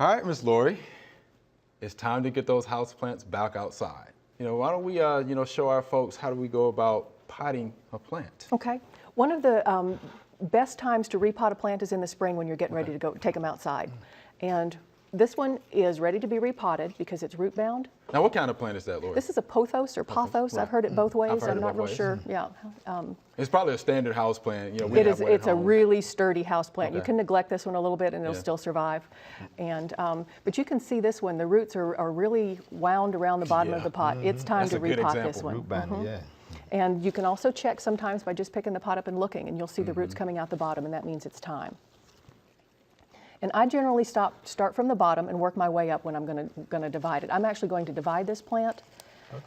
All right, Miss Laurie, it's time to get those houseplants back outside. Why don't we, show our folks how do we go about potting a plant? Okay. One of the best times to repot a plant is in the spring when you're getting ready to go take them outside. And this one is ready to be repotted because it's root bound. Now, what kind of plant is that, Laurie? This is a pothos or pothos. Right. I've heard it both ways. I'm not real sure. Yeah. It's probably a standard house plant. It's a really sturdy house plant. Okay. You can neglect this one a little bit and it'll still survive. And but you can see this one. The roots are really wound around the bottom of the pot. It's time to repot this one. Root binding, yeah. And you can also check sometimes by just picking the pot up and looking, and you'll see the roots coming out the bottom, and that means it's time. And I generally start from the bottom and work my way up when I'm going to divide it. I'm actually going to divide this plant,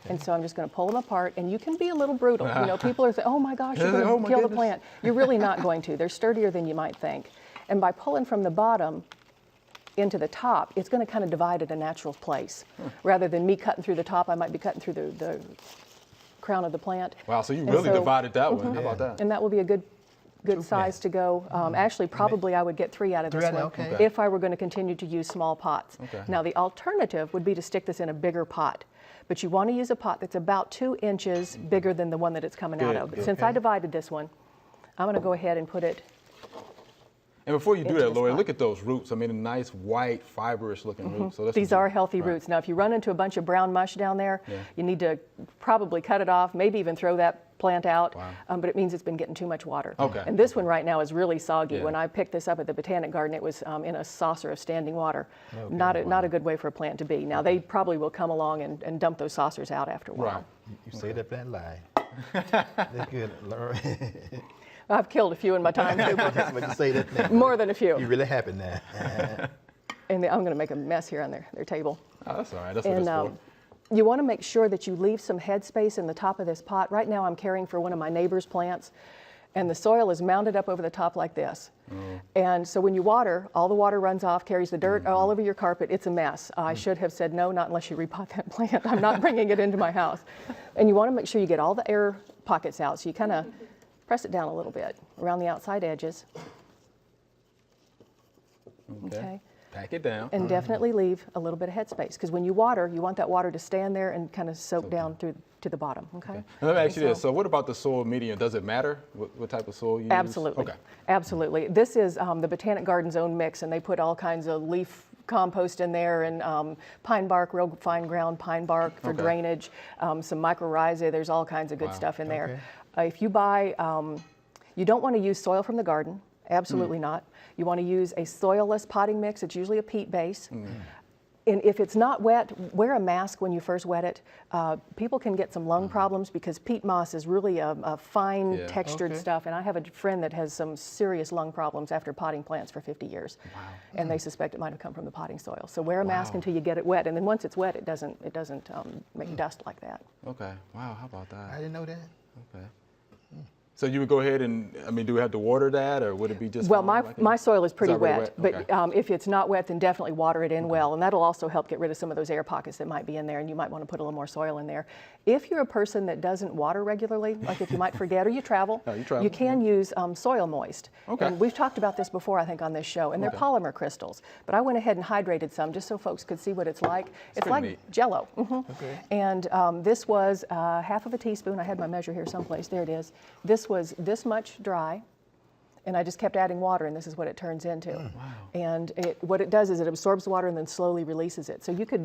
and so I'm just going to pull them apart. And you can be a little brutal. People are saying, "Oh my gosh, you're going to kill the plant." You're really not going to. They're sturdier than you might think. And by pulling from the bottom into the top, it's going to kind of divide at a natural place, rather than me cutting through the top. I might be cutting through the crown of the plant. Wow, so you really divided that one. How about that? And that will be a good size to go. Actually, probably I would get 3 out of this one if I were going to continue to use small pots. Now, the alternative would be to stick this in a bigger pot. But you want to use a pot that's about 2 inches bigger than the one that it's coming out of. But since I divided this one, I'm going to go ahead and put it. And before you do that, Laurie, look at those roots. I mean, a nice white, fibrous looking roots. So these are healthy roots. Now, if you run into a bunch of brown mush down there, you need to probably cut it off, maybe even throw that plant out, but it means it's been getting too much water. And this one right now is really soggy. When I picked this up at the Botanic Garden, it was in a saucer of standing water. Not a good way for a plant to be. Now, they probably will come along and dump those saucers out after a while. You say that plant lie. That's good, Laurie. I've killed a few in my time, too. But you say that More than a few. You're really happy now. And I'm going to make a mess here on their table. Oh, that's all right. That's what it's for. You want to make sure that you leave some headspace in the top of this pot. Right now I'm caring for one of my neighbor's plants, and the soil is mounded up over the top like this. And so when you water, all the water runs off, carries the dirt all over your carpet. It's a mess. I should have said no, not unless you repot that plant. I'm not bringing it into my house. And you want to make sure you get all the air pockets out. So you kind of press it down a little bit around the outside edges. Okay. Pack it down. And definitely leave a little bit of headspace, because when you water, you want that water to stand there and kind of soak down through to the bottom. Okay. Now, let me ask you this. So what about the soil medium? Does it matter what type of soil you use? Absolutely. Okay. Absolutely. This is the Botanic Garden's own mix, and they put all kinds of leaf compost in there, and pine bark, real fine ground pine bark for drainage, some mycorrhizae. There's all kinds of good stuff in there. If you buy, you don't want to use soil from the garden. Absolutely not. You want to use a soilless potting mix. It's usually a peat base. And if it's not wet, wear a mask when you first wet it. People can get some lung problems because peat moss is really a fine textured stuff. And I have a friend that has some serious lung problems after potting plants for 50 years. And they suspect it might have come from the potting soil. So wear a mask until you get it wet. And then once it's wet, it doesn't make dust like that. Okay. Wow. How about that? I didn't know that. Okay. So you would go ahead and, do we have to water that, or would it be just? Well, my soil is pretty wet, but if it's not wet, then definitely water it in well, and that'll also help get rid of some of those air pockets that might be in there, and you might want to put a little more soil in there. If you're a person that doesn't water regularly, like if you might forget or you travel, you can use Soil Moist. And we've talked about this before, I think, on this show, and they're polymer crystals. But I went ahead and hydrated some just so folks could see what it's like. It's like neat. Jello. And this was half of a teaspoon. I had my measure here someplace. There it is. This was this much dry, and I just kept adding water, and this is what it turns into. And what it does is it absorbs water and then slowly releases it. So you could,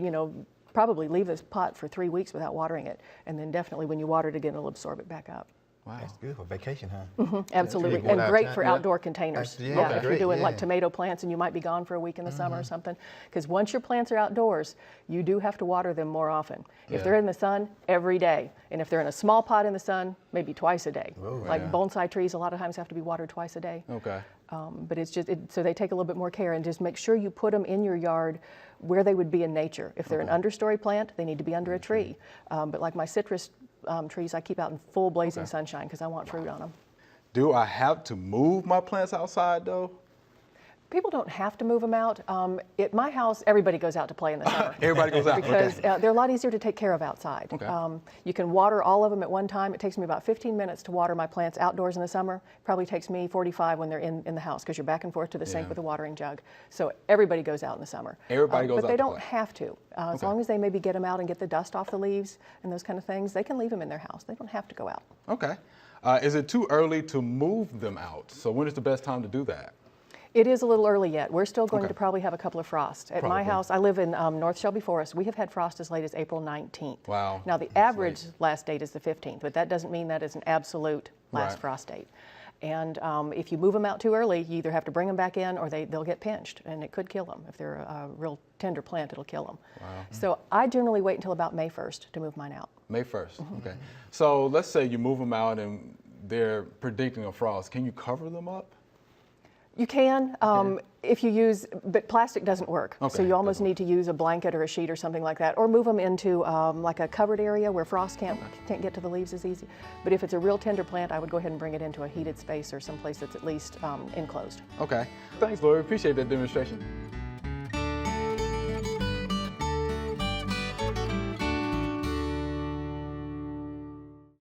probably leave this pot for 3 weeks without watering it, and then definitely when you water it again, it'll absorb it back up. Wow. That's good for vacation, huh? Absolutely, and great for outdoor containers. If you're doing like tomato plants and you might be gone for a week in the summer or something, because once your plants are outdoors, you do have to water them more often. If they're in the sun, every day, and if they're in a small pot in the sun, maybe twice a day. Like bonsai trees, a lot of times have to be watered twice a day. But it's just, so they take a little bit more care, and just make sure you put them in your yard where they would be in nature. If they're an understory plant, they need to be under a tree. But like my citrus trees, I keep out in full blazing sunshine because I want fruit on them. Do I have to move my plants outside though? People don't have to move them out. At my house, everybody goes out to play in the summer. Everybody goes out. Because Okay. they're a lot easier to take care of outside. Okay. You can water all of them at one time. It takes me about 15 minutes to water my plants outdoors in the summer. Probably takes me 45 when they're in the house because you're back and forth to the sink Yeah. with a watering jug. So everybody goes out in the summer. Everybody goes but out they to don't play. have to. As Okay. long as they maybe get them out and get the dust off the leaves and those kind of things, they can leave them in their house. They don't have to go out. Okay. Is it too early to move them out? So when is the best time to do that? It is a little early yet. We're still going Okay. to probably have a couple of frosts. At my Probably. house, I live in North Shelby Forest. We have had frost as late as April 19th. Wow, Now, the that's average late. last date is the 15th, but that doesn't mean that is an absolute last Right. frost date. And if you move them out too early, you either have to bring them back in or they'll get pinched, and it could kill them. If they're a real tender plant, it'll kill them. Wow. So I generally wait until about May 1st to move mine out. May 1st. Okay. So let's say you move them out and they're predicting a frost. Can you cover them up? You can, if you use, but plastic doesn't work. Okay, So you almost doesn't need to use a blanket or a sheet or something like that, or move them into like a covered area where frost can't get to the leaves as easy. But if it's a real tender plant, I would go ahead and bring it into a heated space or someplace that's at least enclosed. Okay. Thanks, Laurie. Appreciate that demonstration.